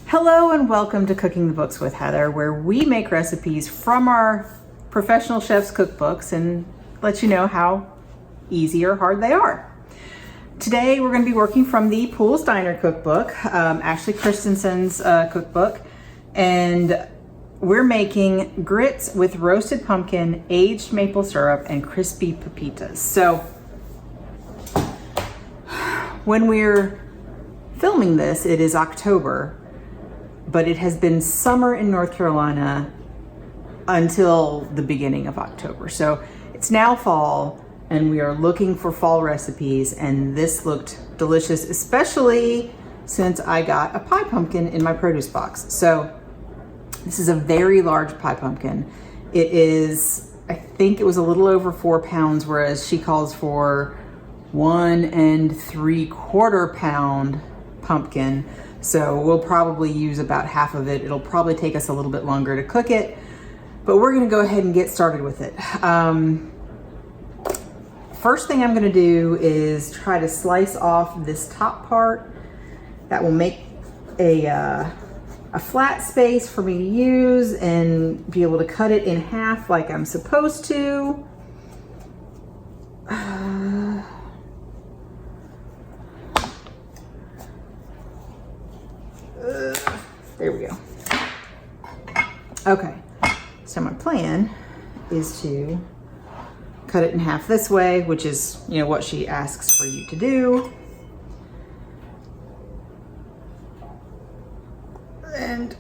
Hello and welcome to Cooking the Books with Heather, where we make recipes from our professional chefs' cookbooks and let you know how easy or hard they are. Today we're going to be working from the Poole's Diner cookbook, Ashley Christensen's cookbook, and we're making grits with roasted pumpkin, aged maple syrup, and crispy pepitas. So when we're filming this, it is October, but it has been summer in North Carolina until the beginning of October. So it's now fall and we are looking for fall recipes, and this looked delicious, especially since I got a pie pumpkin in my produce box. So this is a very large pie pumpkin. It is, I think it was a little over 4 pounds, whereas she calls for 1 3/4 pound pumpkin. So we'll probably use about half of it. It'll probably take us a little bit longer to cook it, but we're gonna go ahead and get started with it. First thing I'm gonna do is try to slice off this top part. That will make a flat space for me to use and be able to cut it in half like I'm supposed to. There we go. Okay, so my plan is to cut it in half this way, which is, you know, what she asks for you to do. And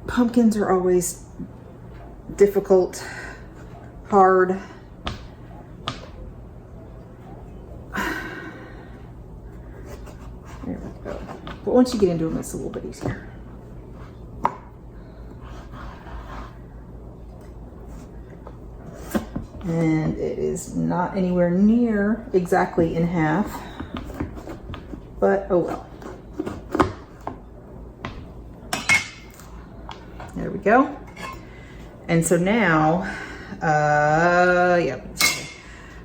pumpkins are always difficult, hard. There we go. But once you get into them, it's a little bit easier. And it is not anywhere near exactly in half, but oh well. There we go. And so now, I'm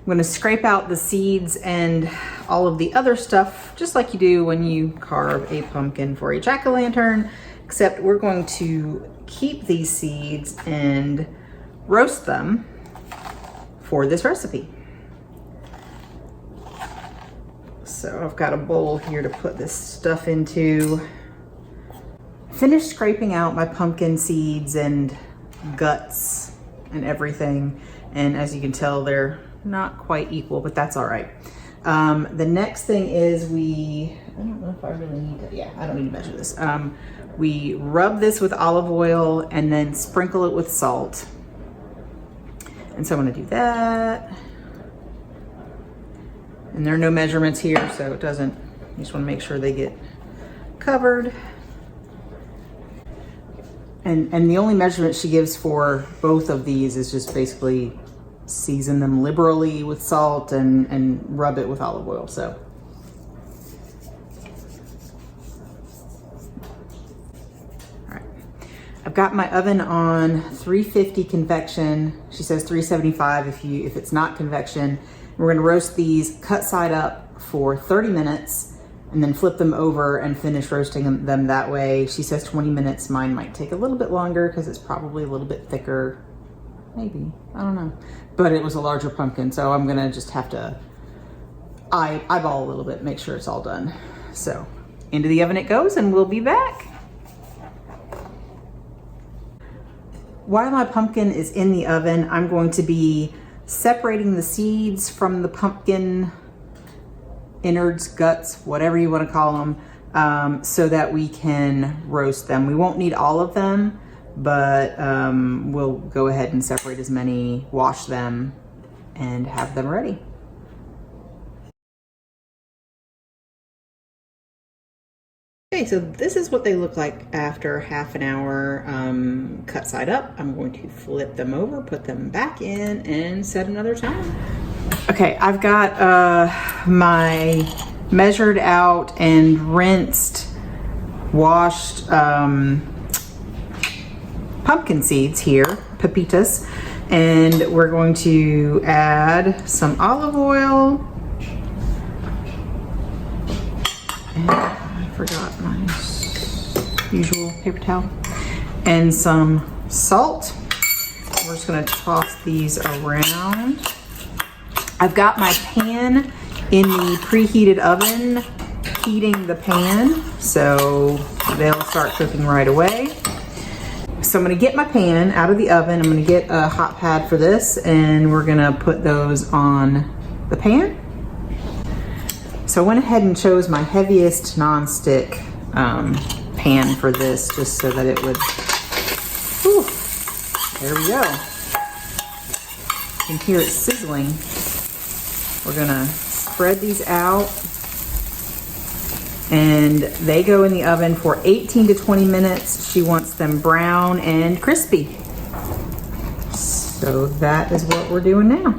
gonna scrape out the seeds and all of the other stuff, just like you do when you carve a pumpkin for a jack-o'-lantern, except we're going to keep these seeds and roast them for this recipe. So I've got a bowl here to put this stuff into. Finished scraping out my pumpkin seeds and guts and everything, and as you can tell, they're not quite equal, but that's all right. The next thing is I don't know if I really need to, I don't need to measure this. We rub this with olive oil and then sprinkle it with salt. And so I'm gonna do that. And there are no measurements here, so it doesn't, you just wanna make sure they get covered. And the only measurement she gives for both of these is just basically season them liberally with salt and rub it with olive oil. So all right, I've got my oven on 350 convection. She says 375 if it's not convection. We're going to roast these cut side up for 30 minutes and then flip them over and finish roasting them that way. She says 20 minutes. Mine might take a little bit longer because it's probably a little bit thicker. Maybe, I don't know. But it was a larger pumpkin, so I'm gonna just have to eyeball a little bit, make sure it's all done. So into the oven it goes, and we'll be back. While my pumpkin is in the oven, I'm going to be separating the seeds from the pumpkin innards, guts, whatever you want to call them, so that we can roast them. We won't need all of them, but we'll go ahead and separate as many, wash them, and have them ready. Okay, so this is what they look like after half an hour cut side up. I'm going to flip them over, put them back in, and set another time. Okay, I've got my measured out and rinsed, washed pumpkin seeds here, Pepitas, and we're going to add some olive oil. And I forgot my usual paper towel, and some salt. We're just gonna toss these around. I've got my pan in the preheated oven, heating the pan, so they'll start cooking right away. So I'm gonna get my pan out of the oven. I'm gonna get a hot pad for this, and we're gonna put those on the pan. So I went ahead and chose my heaviest nonstick pan for this, just so that it would, whew, there we go. You can hear it sizzling. We're gonna spread these out, and they go in the oven for 18 to 20 minutes. She wants them brown and crispy. So that is what we're doing now.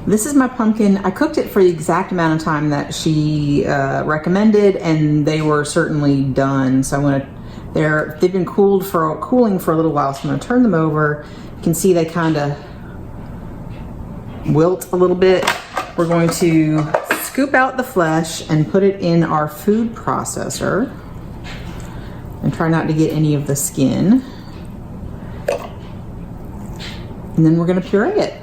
This is my pumpkin. I cooked it for the exact amount of time that she recommended, and they were certainly done. So I'm gonna, they've been cooling for a little while, so I'm gonna turn them over. You can see they kind of wilt a little bit. We're going to scoop out the flesh and put it in our food processor, and try not to get any of the skin. And then we're gonna puree it.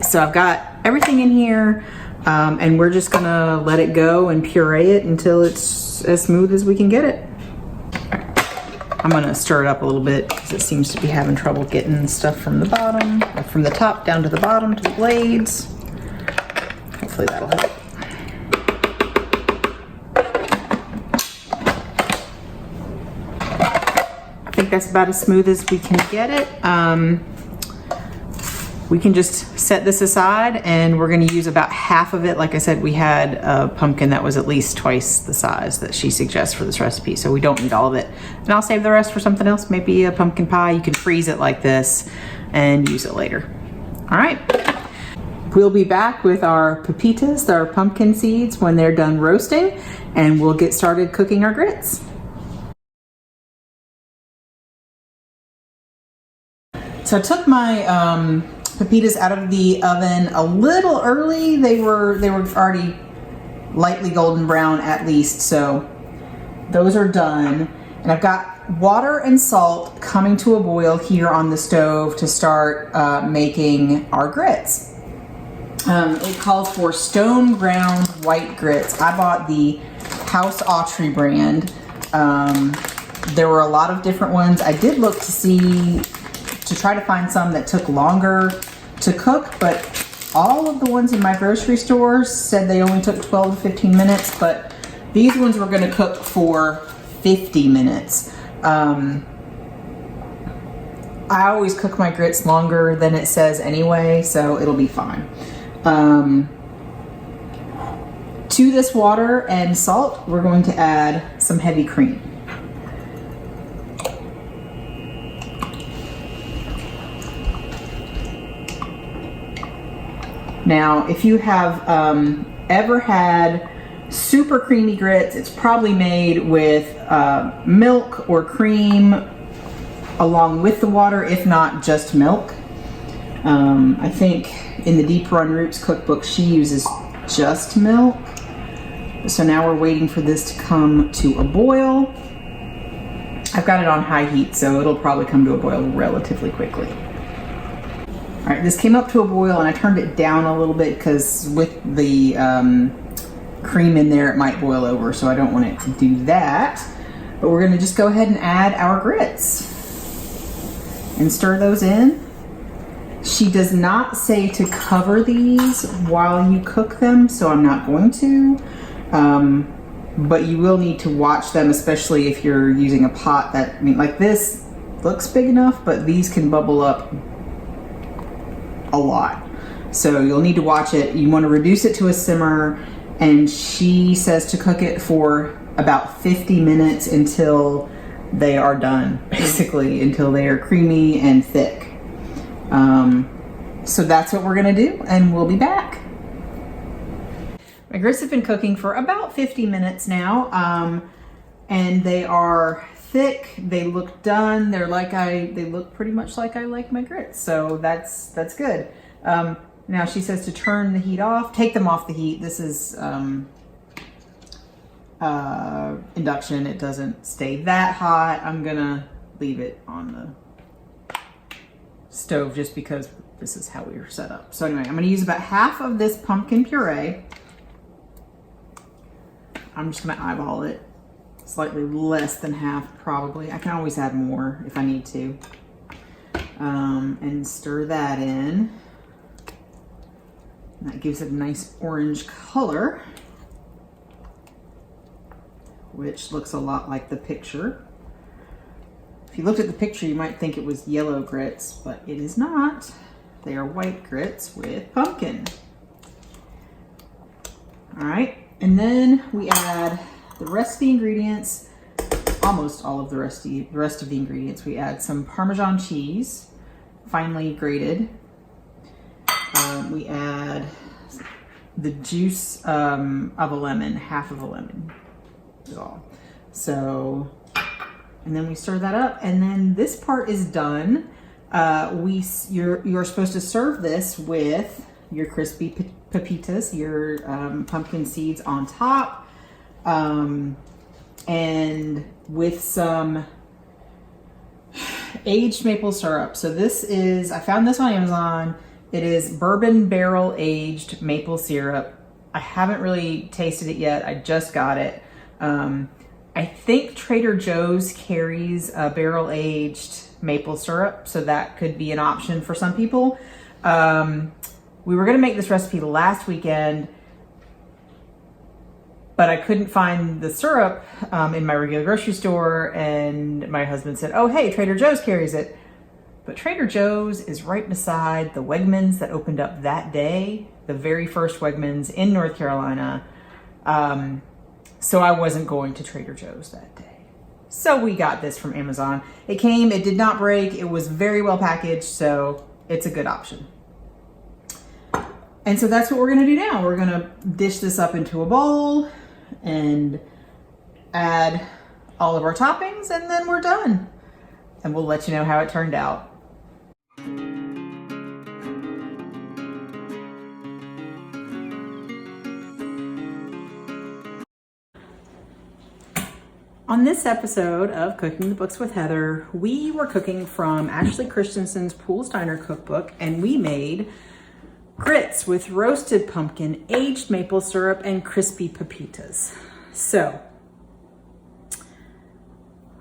So I've got everything in here, and we're just gonna let it go and puree it until it's as smooth as we can get it. I'm gonna stir it up a little bit because it seems to be having trouble getting stuff from the bottom, or from the top down to the bottom to the blades. Hopefully that'll help. I think that's about as smooth as we can get it. We can just set this aside, and we're gonna use about half of it. Like I said, we had a pumpkin that was at least twice the size that she suggests for this recipe, so we don't need all of it. And I'll save the rest for something else, maybe a pumpkin pie. You can freeze it like this and use it later. All right. We'll be back with our pepitas, our pumpkin seeds, when they're done roasting, and we'll get started cooking our grits. So I took my pepitas out of the oven a little early. They were already lightly golden brown at least, so those are done. And I've got water and salt coming to a boil here on the stove to start making our grits. It calls for stone ground white grits. I bought the House Autry brand. There were a lot of different ones. I did look to try to find some that took longer to cook, but all of the ones in my grocery stores said they only took 12 to 15 minutes, but these ones were gonna cook for 50 minutes. I always cook my grits longer than it says anyway, so it'll be fine. To this water and salt, we're going to add some heavy cream. Now, if you have ever had super creamy grits, it's probably made with milk or cream along with the water, if not just milk. I think in the Deep Run Roots cookbook, she uses just milk. So now we're waiting for this to come to a boil. I've got it on high heat, so it'll probably come to a boil relatively quickly. All right, this came up to a boil, and I turned it down a little bit because with the cream in there, it might boil over, so I don't want it to do that. But we're gonna just go ahead and add our grits and stir those in. She does not say to cover these while you cook them, so I'm not going to. But you will need to watch them, especially if you're using a pot that, I mean, like this looks big enough, but these can bubble up a lot. So you'll need to watch it. You want to reduce it to a simmer, and she says to cook it for about 50 minutes until they are done, basically, until they are creamy and thick. So that's what we're gonna do, and we'll be back. My grits have been cooking for about 50 minutes now, and they are thick. They look done. They look pretty much like I like my grits, so that's good. Now she says to turn the heat off, take them off the heat. This is induction. It doesn't stay that hot. I'm gonna leave it on the stove just because this is how we were set up. So anyway, I'm gonna use about half of this pumpkin puree. I'm just gonna eyeball it. Slightly less than half probably. I can always add more if I need to. And stir that in. That gives it a nice orange color, which looks a lot like the picture. If you looked at the picture, you might think it was yellow grits, but it is not. They are white grits with pumpkin. All right, and then we add the rest of the ingredients, almost all of the rest of the ingredients. We add some Parmesan cheese, finely grated. We add the juice of a lemon, half of a lemon is all. So, and then we stir that up, and then this part is done. You're supposed to serve this with your crispy pepitas, your pumpkin seeds on top, and with some aged maple syrup. So this is, I found this on Amazon. It is bourbon barrel aged maple syrup. I haven't really tasted it yet. I just got it. I think Trader Joe's carries a barrel aged maple syrup, so that could be an option for some people. We were gonna make this recipe last weekend, but I couldn't find the syrup in my regular grocery store, and my husband said, oh, hey, Trader Joe's carries it. But Trader Joe's is right beside the Wegmans that opened up that day, the very first Wegmans in North Carolina. So I wasn't going to Trader Joe's that day. So we got this from Amazon. It came, it did not break, it was very well packaged, so it's a good option. And so that's what we're gonna do now. We're gonna dish this up into a bowl and add all of our toppings, and then we're done. And we'll let you know how it turned out. On this episode of Cooking the Books with Heather, we were cooking from Ashley Christensen's Poole's Diner cookbook, and we made grits with roasted pumpkin, aged maple syrup, and crispy pepitas. So,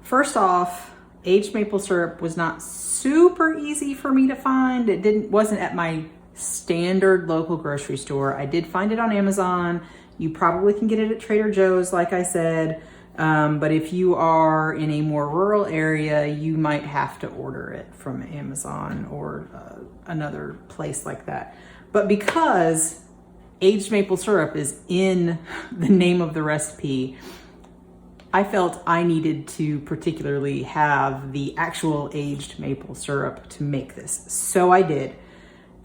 first off, aged maple syrup was not super easy for me to find. It wasn't at my standard local grocery store. I did find it on Amazon. You probably can get it at Trader Joe's, like I said. But if you are in a more rural area, you might have to order it from Amazon or another place like that. But because aged maple syrup is in the name of the recipe, I felt I needed to particularly have the actual aged maple syrup to make this. So I did.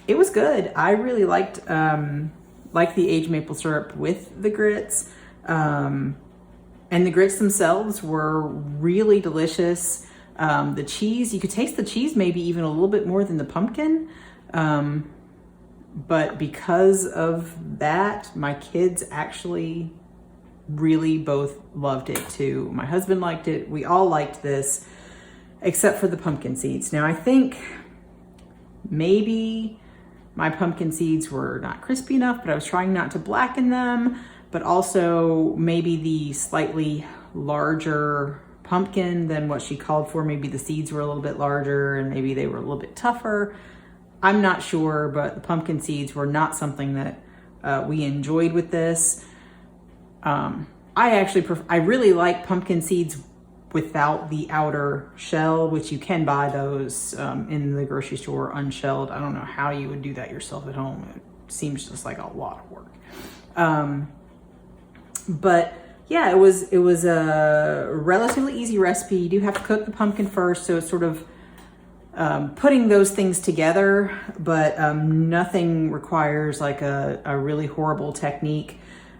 It was good. I really liked the aged maple syrup with the grits. And the grits themselves were really delicious. The cheese, you could taste the cheese maybe even a little bit more than the pumpkin. But because of that, my kids actually really both loved it too. My husband liked it. We all liked this, except for the pumpkin seeds. Now I think maybe my pumpkin seeds were not crispy enough, but I was trying not to blacken them. But also maybe the slightly larger pumpkin than what she called for. Maybe the seeds were a little bit larger and maybe they were a little bit tougher. I'm not sure, but the pumpkin seeds were not something that we enjoyed with this. I really like pumpkin seeds without the outer shell, which you can buy those in the grocery store unshelled. I don't know how you would do that yourself at home. It seems just like a lot of work. But yeah, it was a relatively easy recipe. You do have to cook the pumpkin first, so it's sort of putting those things together, but nothing requires like a really horrible technique.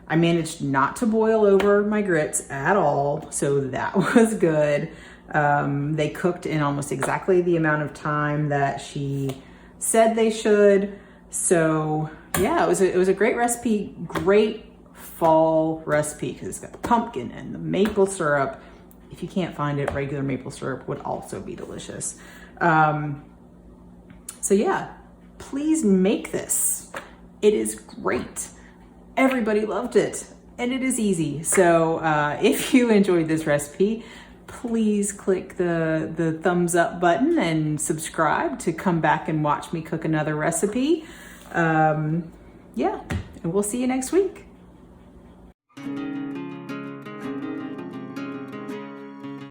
I managed not to boil over my grits at all, so that was good. They cooked in almost exactly the amount of time that she said they should. So yeah, it was a great recipe, great fall recipe because it's got the pumpkin and the maple syrup. If you can't find it, regular maple syrup would also be delicious. So yeah, please make this. It is great. Everybody loved it, and it is easy. So if you enjoyed this recipe, please click the thumbs up button and subscribe to come back and watch me cook another recipe. Yeah, and we'll see you next week.